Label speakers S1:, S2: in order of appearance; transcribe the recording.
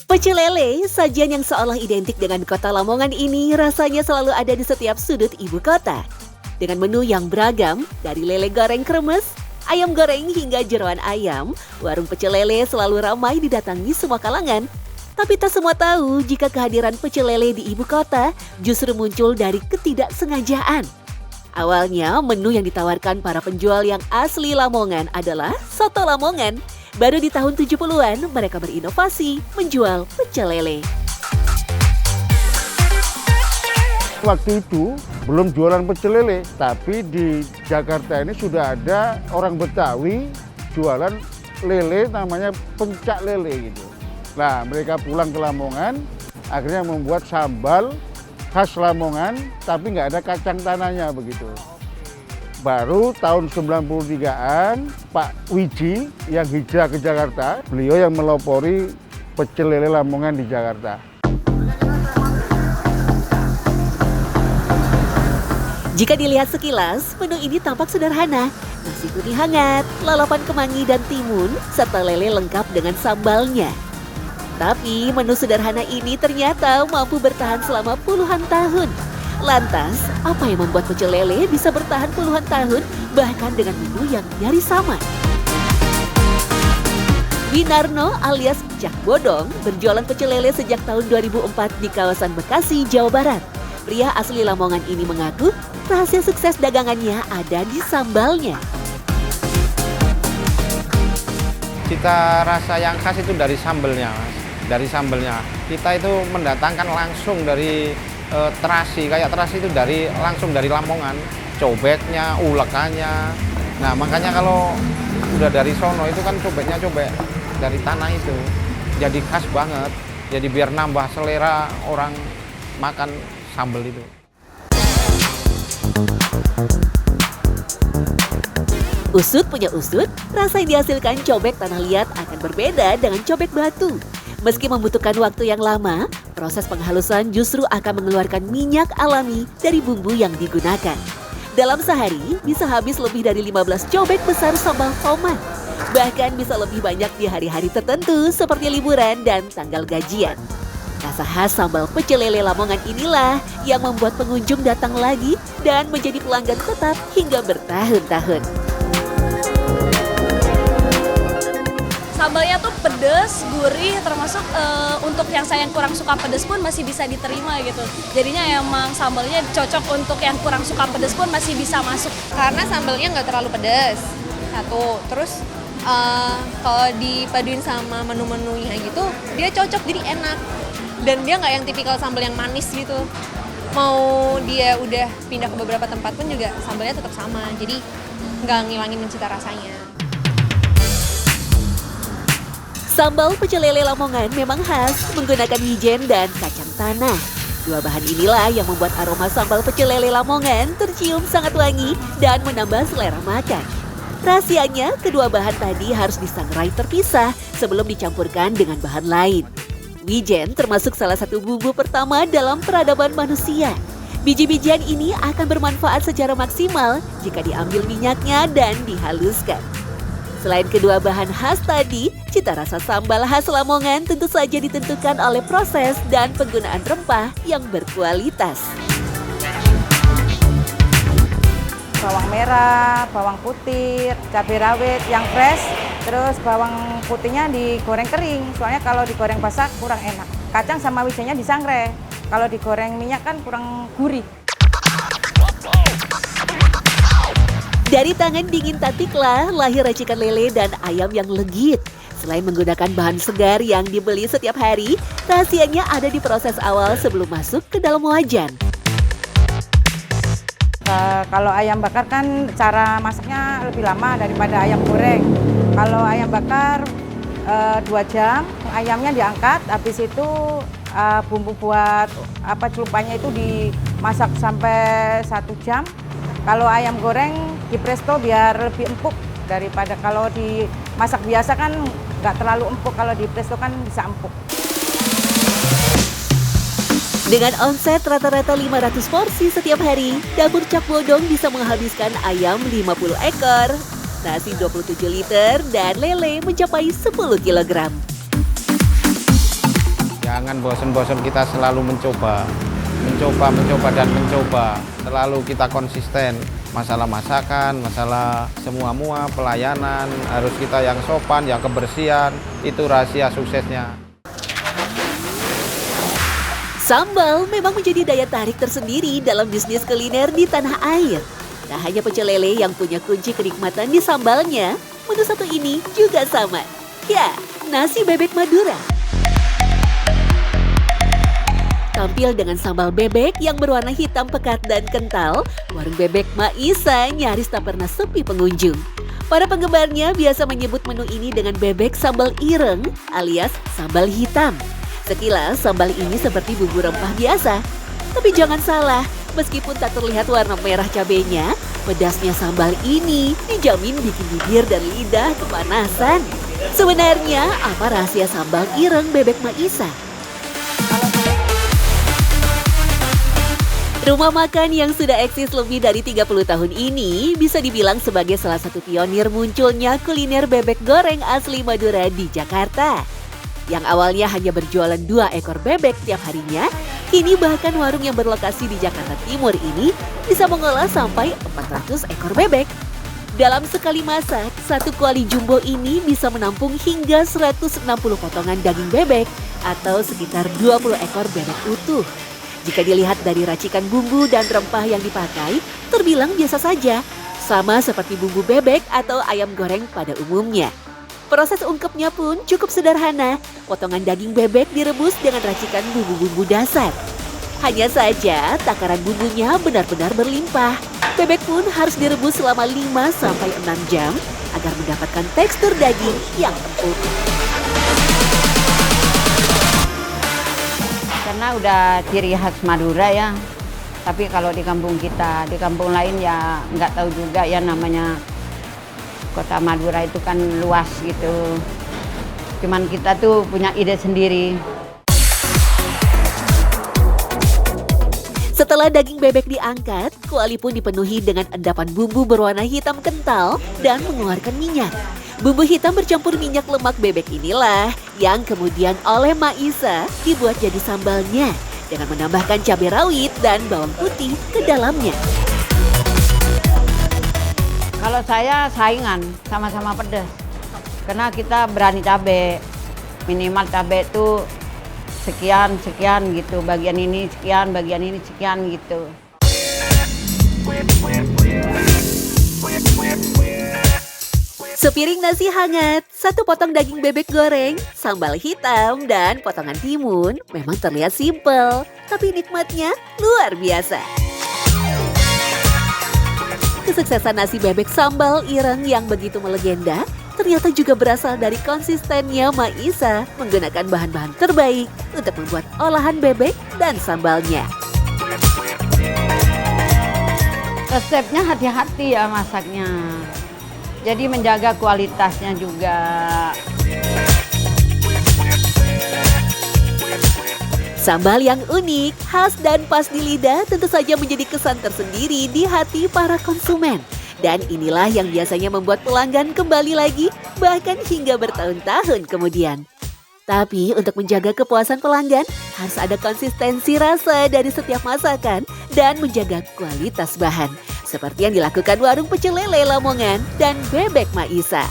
S1: Pecel lele, sajian yang seolah identik dengan kota Lamongan ini rasanya selalu ada di setiap sudut ibu kota. Dengan menu yang beragam, dari lele goreng kremes, ayam goreng hingga jeroan ayam, warung pecel lele selalu ramai didatangi semua kalangan. Tapi tak semua tahu jika kehadiran pecel lele di ibu kota justru muncul dari ketidaksengajaan. Awalnya, menu yang ditawarkan para penjual yang asli Lamongan adalah soto Lamongan. Baru di tahun 70-an, mereka berinovasi menjual pecel lele.
S2: Waktu itu belum jualan pecel lele, tapi di Jakarta ini sudah ada orang Betawi jualan lele namanya pencak lele gitu. Nah, mereka pulang ke Lamongan, akhirnya membuat sambal khas Lamongan, tapi nggak ada kacang tanahnya begitu. Baru tahun 93-an Pak Wiji yang hijrah ke Jakarta, beliau yang melopori pecel lele Lamongan di Jakarta.
S1: Jika dilihat sekilas, menu ini tampak sederhana. Nasi putih hangat, lalapan kemangi dan timun, serta lele lengkap dengan sambalnya. Tapi menu sederhana ini ternyata mampu bertahan selama puluhan tahun. Lantas, apa yang membuat pecel lele bisa bertahan puluhan tahun bahkan dengan menu yang nyaris sama? Winarno alias Cak Bodong berjualan pecel lele sejak tahun 2004 di kawasan Bekasi, Jawa Barat. Pria asli Lamongan ini mengaku rahasia sukses dagangannya ada di sambalnya.
S3: Cita rasa yang khas itu dari sambalnya, Mas. Dari sambalnya. Kita itu mendatangkan langsung dari terasi, kayak terasi itu langsung dari Lamongan, cobeknya, ulekannya. Nah, makanya kalau udah dari sono itu kan cobeknya cobek dari tanah itu. Jadi khas banget. Jadi biar nambah selera orang makan sambal itu.
S1: Usut punya usut, rasa yang dihasilkan cobek tanah liat akan berbeda dengan cobek batu. Meski membutuhkan waktu yang lama, proses penghalusan justru akan mengeluarkan minyak alami dari bumbu yang digunakan. Dalam sehari, bisa habis lebih dari 15 cobek besar sambal tomat. Bahkan bisa lebih banyak di hari-hari tertentu seperti liburan dan tanggal gajian. Rasa khas sambal pecel lele Lamongan inilah yang membuat pengunjung datang lagi dan menjadi pelanggan tetap hingga bertahun-tahun.
S4: Sambalnya tuh pedes, gurih, termasuk untuk yang saya kurang suka pedes pun masih bisa diterima gitu. Jadinya emang sambalnya cocok untuk yang kurang suka pedes pun masih bisa masuk.
S5: Karena sambalnya nggak terlalu pedes, satu. Terus kalau dipaduin sama menu-menunya gitu, dia cocok jadi enak. Dan dia nggak yang tipikal sambal yang manis gitu. Mau dia udah pindah ke beberapa tempat pun juga sambalnya tetap sama. Jadi nggak ngilangin cita rasanya.
S1: Sambal pecel lele Lamongan memang khas menggunakan wijen dan kacang tanah. Dua bahan inilah yang membuat aroma sambal pecel lele Lamongan tercium sangat wangi dan menambah selera makan. Rahasianya, kedua bahan tadi harus disangrai terpisah sebelum dicampurkan dengan bahan lain. Wijen termasuk salah satu bumbu pertama dalam peradaban manusia. Biji-bijian ini akan bermanfaat secara maksimal jika diambil minyaknya dan dihaluskan. Selain kedua bahan khas tadi, cita rasa sambal khas Lamongan tentu saja ditentukan oleh proses dan penggunaan rempah yang berkualitas.
S6: Bawang merah, bawang putih, cabai rawit yang fresh, terus bawang putihnya digoreng kering, soalnya kalau digoreng basah kurang enak. Kacang sama wijennya disangrai, kalau digoreng minyak kan kurang gurih.
S1: Dari tangan dingin Tatiklah lahir racikan lele dan ayam yang legit. Selain menggunakan bahan segar yang dibeli setiap hari, rahasianya ada di proses awal sebelum masuk ke dalam wajan.
S6: Kalau ayam bakar kan cara masaknya lebih lama daripada ayam goreng. Kalau ayam bakar 2 jam, ayamnya diangkat, habis itu bumbu buat celupannya itu dimasak sampai 1 jam. Kalau ayam goreng di presto biar lebih empuk daripada kalau dimasak biasa kan nggak terlalu empuk, kalau di presto kan bisa empuk.
S1: Dengan omset rata-rata 500 porsi setiap hari, Dapur Cak Bodong bisa menghabiskan ayam 50 ekor, nasi 27 liter, dan lele mencapai 10 kilogram.
S3: Jangan bosan-bosan, kita selalu mencoba. Dan mencoba. Selalu kita konsisten. Masalah masakan, masalah semua pelayanan, harus kita yang sopan, yang kebersihan, itu rahasia suksesnya.
S1: Sambal memang menjadi daya tarik tersendiri dalam bisnis kuliner di tanah air. Tak hanya pecel lele yang punya kunci kenikmatan di sambalnya, menu satu ini juga sama. Ya, nasi bebek Madura. Tampil dengan sambal bebek yang berwarna hitam pekat dan kental, warung bebek Maisa nyaris tak pernah sepi pengunjung. Para penggemarnya biasa menyebut menu ini dengan bebek sambal ireng alias sambal hitam. Sekilas sambal ini seperti bumbu rempah biasa. Tapi jangan salah, meskipun tak terlihat warna merah cabenya, pedasnya sambal ini dijamin bikin bibir dan lidah kepanasan. Sebenarnya, apa rahasia sambal ireng bebek Maisa? Rumah makan yang sudah eksis lebih dari 30 tahun ini bisa dibilang sebagai salah satu pionir munculnya kuliner bebek goreng asli Madura di Jakarta. Yang awalnya hanya berjualan 2 ekor bebek tiap harinya, kini bahkan warung yang berlokasi di Jakarta Timur ini bisa mengolah sampai 400 ekor bebek. Dalam sekali masak, satu kuali jumbo ini bisa menampung hingga 160 potongan daging bebek atau sekitar 20 ekor bebek utuh. Jika dilihat dari racikan bumbu dan rempah yang dipakai, terbilang biasa saja, sama seperti bumbu bebek atau ayam goreng pada umumnya. Proses ungkepnya pun cukup sederhana, potongan daging bebek direbus dengan racikan bumbu-bumbu dasar. Hanya saja takaran bumbunya benar-benar berlimpah. Bebek pun harus direbus selama 5-6 jam agar mendapatkan tekstur daging yang empuk.
S6: Karena udah ciri khas Madura ya. Tapi kalau di kampung kita, di kampung lain ya nggak tahu juga ya namanya. Kota Madura itu kan luas gitu. Cuman kita tuh punya ide sendiri.
S1: Setelah daging bebek diangkat, kuali pun dipenuhi dengan endapan bumbu berwarna hitam kental dan mengeluarkan minyak. Bumbu hitam bercampur minyak lemak bebek inilah yang kemudian oleh Maisa dibuat jadi sambalnya dengan menambahkan cabai rawit dan bawang putih ke dalamnya.
S6: Kalau saya saingan, sama-sama pedas. Karena kita berani cabai. Minimal cabai itu sekian gitu. Bagian ini sekian gitu.
S1: Sepiring nasi hangat, 1 potong daging bebek goreng, sambal hitam, dan potongan timun memang terlihat simpel, tapi nikmatnya luar biasa. Kesuksesan nasi bebek sambal ireng yang begitu melegenda ternyata juga berasal dari konsistennya Maisa menggunakan bahan-bahan terbaik untuk membuat olahan bebek dan sambalnya.
S6: Resepnya hati-hati ya masaknya. Jadi menjaga kualitasnya juga.
S1: Sambal yang unik, khas dan pas di lidah tentu saja menjadi kesan tersendiri di hati para konsumen. Dan inilah yang biasanya membuat pelanggan kembali lagi, bahkan hingga bertahun-tahun kemudian. Tapi untuk menjaga kepuasan pelanggan, harus ada konsistensi rasa dari setiap masakan dan menjaga kualitas bahan. Seperti yang dilakukan warung pecel lele Lamongan dan bebek Maisa.